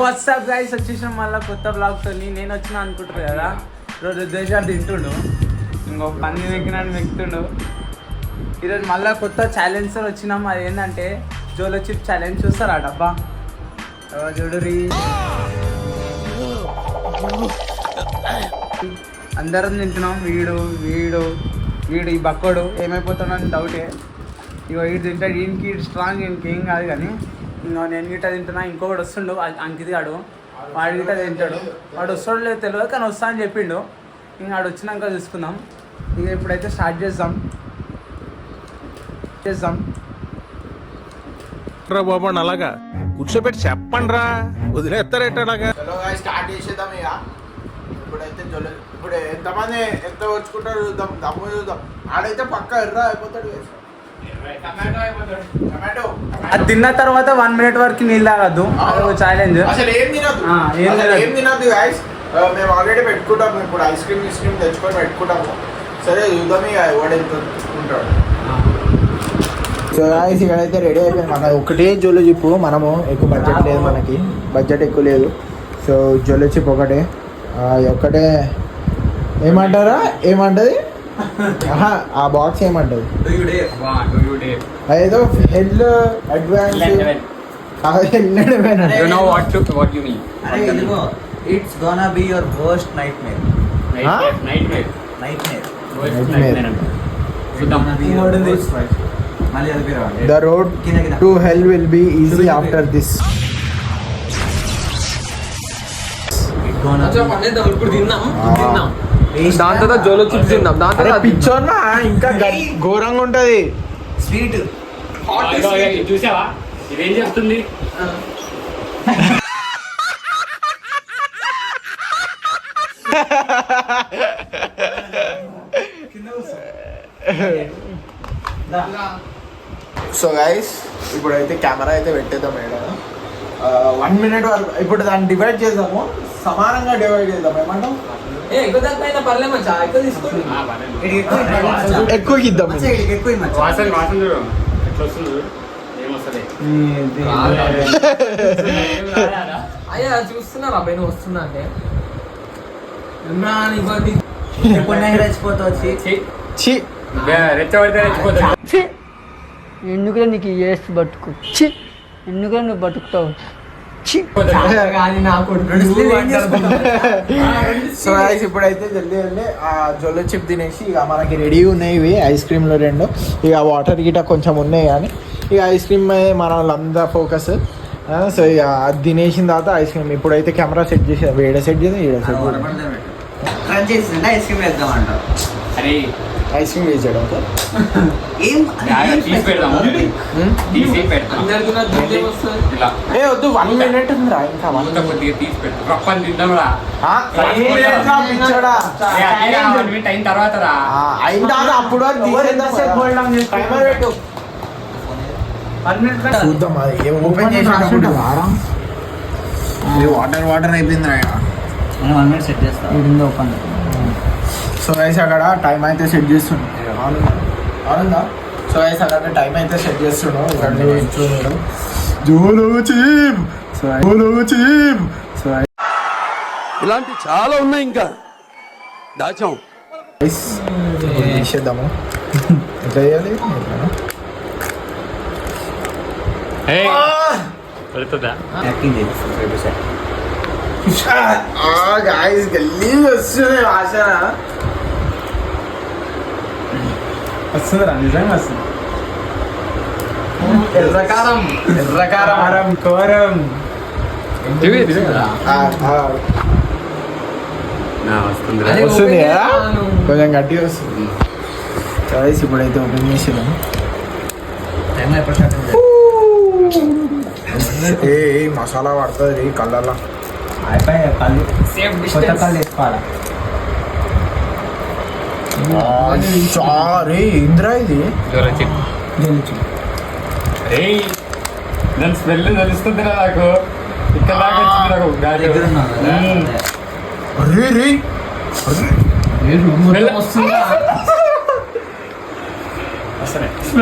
WhatsApp guys వచ్చేసిన మళ్ళీ కొత్త బ్లాగ్తో నేను వచ్చిన అనుకుంటారు కదా. రోజు దేశాలు తింటుండు, ఇంకో పని వెక్కినాడు వెక్తుండు. ఈరోజు మళ్ళీ కొత్త ఛాలెంజ్తో వచ్చినాం. అది ఏంటంటే జోలో చిప్ ఛాలెంజ్. చూస్తారా డబ్బా చూడురి, అందరం తింటున్నాం. వీడు ఈ బక్కోడు ఏమైపోతాడో అని డౌటే. ఇగో వీడు తింటాడు, ఈయనకి స్ట్రాంగ్, ఇంకేం కాదు. కానీ ఇంకా నేను గిట్ట తింటున్నా. ఇంకొకటి వస్తుండు అంకిది గాడు, వాడి గిట్ట తింటాడు. వాడు వస్తాడు లేదు తెలియదు, కానీ వస్తా అని చెప్పిండు. ఇంకా వాడు వచ్చినాక చూసుకుందాం. ఇక ఇప్పుడైతే స్టార్ట్ చేద్దాం. బాబు అలాగా కూర్చోబెట్టి చెప్పండి రా, వదిలేస్తారేట అలాగా. స్టార్ట్ చేసేద్దాం ఇక. ఇప్పుడైతే ఇప్పుడు ఎంతమంది ఎంత వచ్చుకుంటారు చూద్దాం, దమ్ము చూద్దాం. ఆడైతే పక్క ఎర్ర అయిపోతాడు. అది తిన్న తర్వాత 1 minute వరకు నీళ్ళు తాగద్దు. ఛాలెంజ్. అసలు ఏం తినద్దు గాయస్. మేము ఆల్రెడీ పెట్టుకుంటాం. ఇప్పుడు ఐస్ క్రీమ్ తెచ్చుకొని పెట్టుకుంటాము. సరే చూద్దాం ఇక ఎవడు ఎంత ఉంటాడు. సో గాయస్ ఇక్కడైతే రెడీ అయిపోయింది. మన ఒకటే జోలో చిప్పు. మనము ఎక్కువ బడ్జెట్ లేదు, మనకి బడ్జెట్ ఎక్కువ లేదు. సో జోలో చిప్ ఒకటే ఏమంటారా, ఏమంటది ఆ బాక్స్ ఏమంటది, ఏదో హెల్ advance It's gonna be your worst nightmare. Nightmare. The road to hell will be easy after this. దాంతో జోలో చిప్స్ తిన్నాం. దాంతో పిచ్చోన్నా ఇంకా ఘోరంగా ఉంటది. Sweet. చూసావా ఇదేం చేస్తుంది? సో గైస్ ఇప్పుడైతే కెమెరా అయితే పెట్టేద్దాం మేడం. 1 minute వరకు ఇప్పుడు దాన్ని డివైడ్ చేద్దాము, సమానంగా డివైడ్ చేద్దాం. ఏమంటాం? ఎక్కువ ఇద్దాం. వాసన చూడు ఎట్లా వస్తుంది చూడు. ఏమొస్తుంది? అయ్యా చూస్తున్నారా అబ్బాయి నువ్వు వస్తున్నా అంటే ఎందుకులే నీకు ఏసి బతుకు, ఎందుకులే నువ్వు బతుకుతావు. సో గైస్ ఇప్పుడైతే జల్దీ వెళ్ళి ఆ జొల్లో చిప్ తినేసి ఇక మనకి రెడీ ఉన్నాయి ఇవి ఐస్ క్రీమ్లో 2. ఇక వాటర్ గిట కొంచెం ఉన్నాయి, కానీ ఇక ఐస్ క్రీమ్ మన వాళ్ళంతా ఫోకస్. సో ఇక అది తినేసిన తర్వాత ఐస్ క్రీమ్. ఇప్పుడైతే కెమెరా సెట్ చేసి ఏడ సెట్ చేద్దాం, ఐస్ క్రీమ్ వేద్దాం అంటారు. అరే ఐస్ క్రీమ్ వేసాడు సార్. తీసి పెడదాము. తీసి పెడతాం. ఇలా ఏ వద్దు, 1 minute ఉందిరా. ఇంకా కొద్దిగా తీసి పెడతాం. రప్పని తిందాంరా. అయిన తర్వాత రా. అయిన తర్వాత అప్పుడు చూద్దాం. అది ఓపెన్ చేసినప్పుడు వాటర్ అయిపోయింది రా. 1 minute సెట్ చేస్తా. ఓపెన్. సో గైస్ అక్కడ టైం అయితే సెట్ చేస్తుండు. అవునుందా? సో గైస్ అక్కడ టైం అయితే సెట్ చేస్తున్నాడు. ఇలాంటి చాలా ఉన్నాయి, ఇంకా దాచాం. చేసేద్దాము. ఎట్లా చేయాలి? గాయస్ గల్లీ వస్తుంది వాసన. వస్తుందిరా, నిజంగా వస్తుంది. ఎర్రకారం కోరం వస్తుంది కదా, కొంచెం గట్టిగా వస్తుంది. గాయస్ ఇప్పుడైతే ఓపెన్ చేసేద్దాం. ఏ మసాలా పడుతుంది కళ్ళల్లో. సారీ ఇంద్రా ఇది దాని స్మెల్ తెలుస్తుంది నాకు. ఇక్కడ దాకా వచ్చింది నాకు గాలి.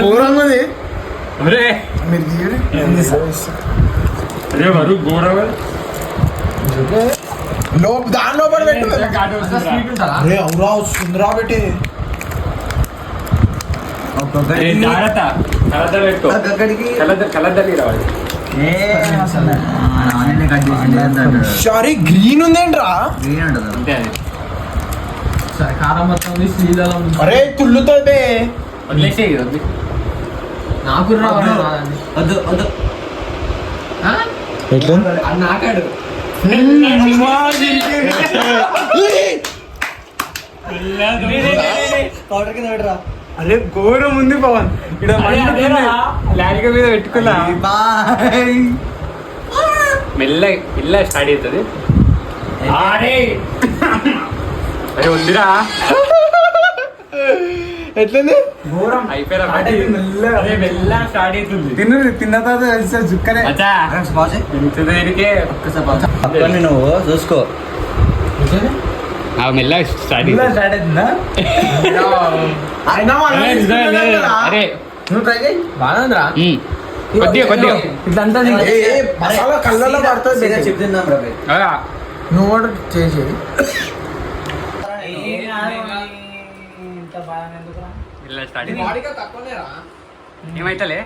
ఘోరంగా అరే మీరు అరే వారు ఘోరంగా దాని లోపల పెట్టు. అరే అవురా వస్తుందిరా పెట్టి జాగ్రత్త కలద్దలు పెట్టుకో కలద్దలి రావాలి సారీ గ్రీన్ ఉందేంట్రా అంతే అది సరే కారం మొత్తం ఉంది శ్రీలలో అరే తుల్లుతుంది వదిలేసే నాకు రావాలి వద్దు వద్దు అది నాకాడు పౌడర్ కింద పెట్టరా అరే ఘోరం ఉంది పవన్ ఇక్కడ లాలిక మీద పెట్టుకున్నా బాయ్ మెల్ల స్టార్ట్ అవుతుంది అరే వద్దురా ఎట్లంది ఘోరం అయిపోయారా మెల్ల స్టార్ట్ అవుతుంది తిన్న తర్వాత తెలిస్తే జుక్కరే అచ్చా పాజ్ ఇంతదేనికే ఒక్కసారి పాజ్ అప్పుడు నువ్వు చూసుకో మెల్ల స్టార్ట్ స్టార్ట్ అవుతుందా అయినా వాళ్ళు అరే నువ్వు ట్రై చేయి బాగా ఉందిరా కొద్దిగా ఇట్లా అంతా మసాలా కళ్ళలో పడుతుంది చెప్ తిందాం రవి నువ్వు కూడా చేసేది మెల్ల స్టార్ట్ బాడీగా తక్కువనేరా ఏమైతలే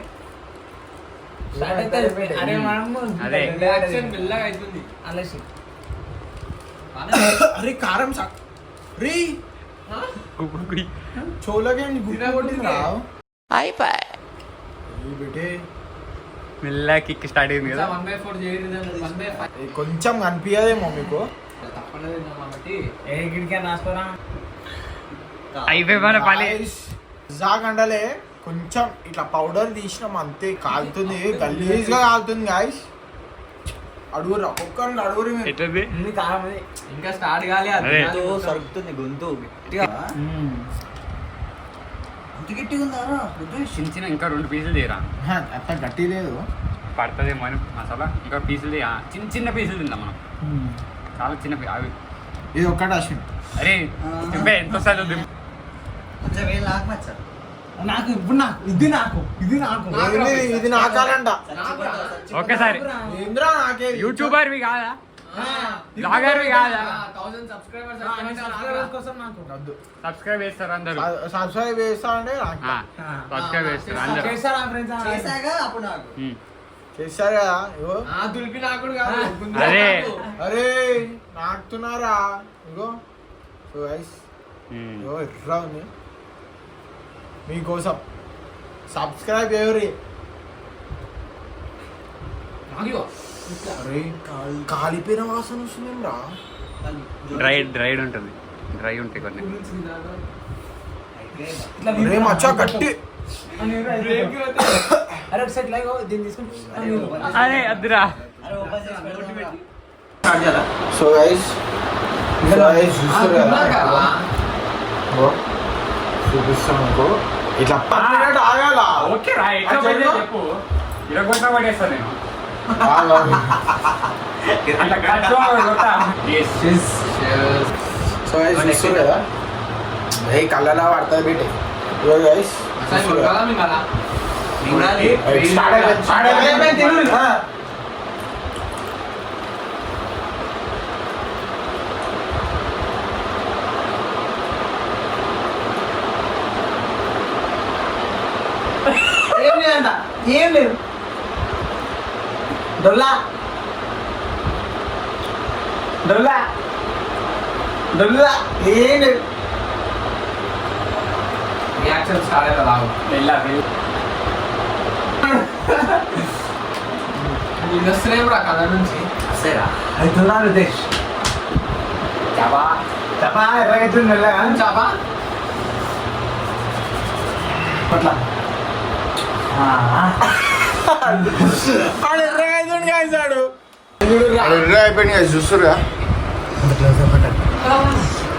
అరే మనం అదే. రియాక్షన్ మెల్లగా అవుతుంది అనేసి అరే కారం సాక్ రీ చోలకి గుడ్డ కొట్టిందిరా బేటే మెల్ల కిక్ స్టార్ట్ అయింది కదా 1/4 చేయరు 1/5 కొంచెం కనిపించదేమో మీకు తప్పలేదు కాబట్టి ఏ గిడికే నాసుకోరా అయిపోయి మన పని జాగండలే కొంచెం ఇట్లా పౌడర్ తీసినాం అంతే కాలుతుంది గలీజ్ గా కాలుతుంది గాయస్ అడుగురు ఒక్కొక్కరిని అడుగురు మీరు ఎట్లది ఇది కారం అది ఇంకా స్టార్ట్ కాలే అదే. అది సరుకుతుంది గొంతు గట్టిగా అంత గట్టిగా ఉందారా చిన్న ఇంకా 2 పీసులు తీరా అంత గట్టి లేదు పడుతుందేమో అని మసాలా ఇంకా పీసులు తీయ చిన్న పీసులు తిందాం మనం చాలా చిన్న అవి ఇది ఒక్కటి అశ్విన్ అరే దింపే ఎంత వస్తుంది దింపు కొంచెం ఏం లాగమచ్చ నాకు ఇప్పుడు నాకు ఇది నాకు ఇది నాకాలంట ఒక్కసారి ఏంద్రా నాకే యూట్యూబర్వి కాదా బ్లాగర్వి కాదా 1000 సబ్స్క్రైబర్స్ కోసం నాకు వద్దు సబ్స్క్రైబ్ చేస్తారు అందరూ సబ్స్క్రైబ్ చేస్తా అంటే సబ్స్క్రైబ్ చేస్తారు అందరూ చేస్తారా ఫ్రెండ్స్ చేశాక అప్పుడు నాకు చేస్తారు కదా ఇగో దులిపి నాకుడు కాదు అరే. అరే నాకుతున్నారా ఇగో సో గైస్ ఇగో ఎట్లా ఉంది మీకోసం సబ్స్క్రైబ్ ఎవరి అరే కాలిపోయిన వాసన వస్తుందేం రా డ్రైడ్ ఉంటుంది డ్రై ఉంటాయి కొన్ని అరే మచ్చా గట్టి అరే ఒకసారి ఇట్లా ఇగో దీన్ని తీసుకుంటే అరే అద్దురా అరే ఓపెన్ చేసి పెట్టుకుంటే సో గైస్ చూస్తారు కదా ఇగో, చూపిస్తాను మీకు ఇట్లా పట్టినట్టు ఆగాల ఓకే రా ఎట్లా పడితే చెప్పు ఇరగొంట పడేస్తా నేను అట్లా కట్టో కొట్టా. Yes. సో గైస్ చూస్తారు కదా ఏ కళ్ళలా పడుతుంది బిడ్డ ఇగో గైస్ ఏం లేదంట ఏం లేదు డొల్లా డొల్లా డొల్లా ఏం లేదు రియాక్షన్ స్టార్ట్ అయితే రావు వెళ్ళా ఇది వస్తున్నాయి కూడా కథ నుంచి వస్తాయిరా అవుతున్నా రితేష్ చవా చెప్పా ఎలాగైతుంది మెల్లగా చాపా అట్లా అయిపోయింది కదా చూస్తారు కదా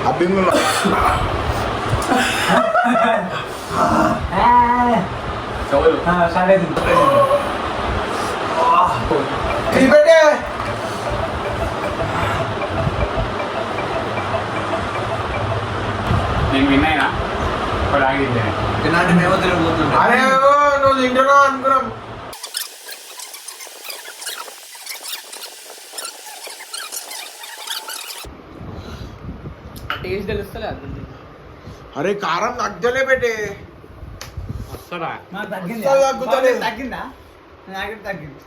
అబ్బి చోలు స్టార్ట్ అవుతుంది పెట్టే నేను విన్నాయినా ఇప్పుడు ఆగిద్దే ఇలాంటి మేము తిరగబోతుంటాం అరే నువ్వు తింటున్నావు అనుకున్నాం టేస్ట్ తెలుస్తలే అది అరే కారం తగ్గలే పెట్టే వస్తారా మాకు తగ్గింది అస్సలు తగ్గుతలేదు. తగ్గిందా నాకే తగ్గింది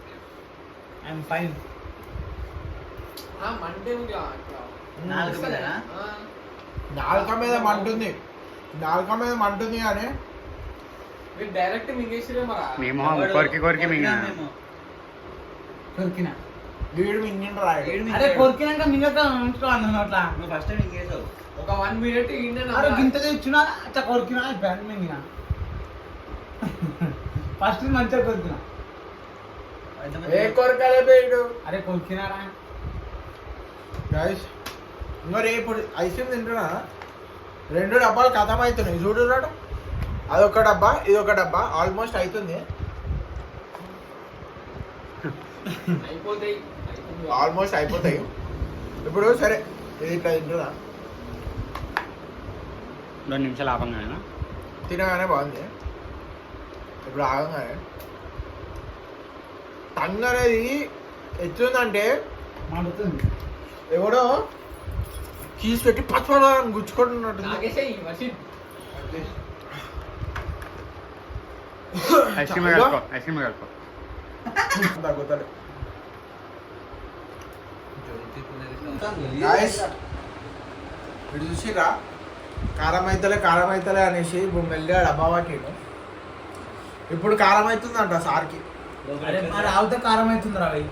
ఐఎమ్ ఫైన్ మంటే ఉంది అట్లా. నాలుగు మీదనా? ఆ. నాలుక మీద మంటుంది కానీ మీరు డైరెక్ట్ మింగేసిరే మరా మేము కొరికి మింగినా కొరికినా వీడు మింగిండు రాయడు. అరే కొరికినాక మింగక ఉంచుకో అన్నాను అట్లా నువ్వు ఫస్ట్ టైం ఇంకేసావు. ఒక 1 మినిట్ అరే గింత తెచ్చునా అట్లా కొరికినా బ్యాండ్ మింగినా ఫస్ట్ మంచిగా కొరికినా ఏ కొరకలే పోయాడు అరే కొరికినారా గైస్ ఇంకా రేపు ఐస్ క్రీమ్ తింటున్నా 2 డబ్బాలు ఖతం అవుతున్నాయి చూడు రాడు అదొక డబ్బా ఇదొక డబ్బా ఆల్మోస్ట్ అవుతుంది అయిపోతాయి ఆల్మోస్ట్ అయిపోతాయి ఇప్పుడు సరే ఇది ఇట్లా తింటున్నా 2 నిమిషాలు ఆపంగానే తినగానే బాగుంది ఇప్పుడు ఆగంగానే టంగ్ అనేది ఎట్లుందంటే మండుతుంది ఎవడో కీస్ పెట్టి పచ్చని గుచ్చుకుంటున్నట్టు నాగేసాయి వర్షిత్ ఐస్ క్రీమ్ కలుపుకో తగ్గుతాడు గాయస్ ఇటు చూసిరా కారం అవుతలే అనేసి ఇప్పుడు మెల్లిగా డబ్బా పట్టిండు ఇప్పుడు కారం అవుతుందంట సార్కి అరే మరి ఆవుతో కారం అవుతుంది రవి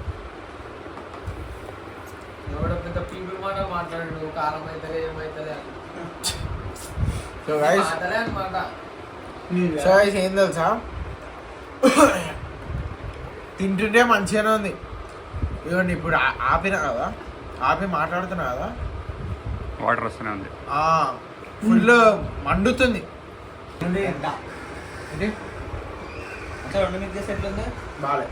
ఎవడో పెద్ద పీపుల్ మాట మాట్లాడు కారం అవుతుంది ఏమవుతుంది అని సో గైస్ మాటలే అనమాట ఏం తెలుసా తింటుంటే మంచిగానే ఉంది ఇవ్వండి ఇప్పుడు ఆపిన కదా ఆపి మాట్లాడుతున్నా కదా వాటర్ వస్తూనే ఉంది ఫుల్ మండుతుంది అంటే 2 మిక్స్ చేసి ఎట్లుంది? బాలే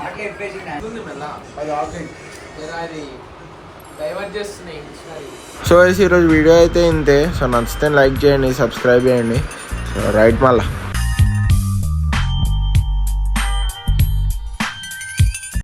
అట్లా చెప్పేసి ఉంది మెల్ల అది ఆపి అది డైవర్ట్ చేస్తున్నాయి సో ఈరోజు వీడియో అయితే ఇంతే సో నచ్చితే లైక్ చేయండి సబ్స్క్రైబ్ చేయండి సో రైట్ మళ్ళా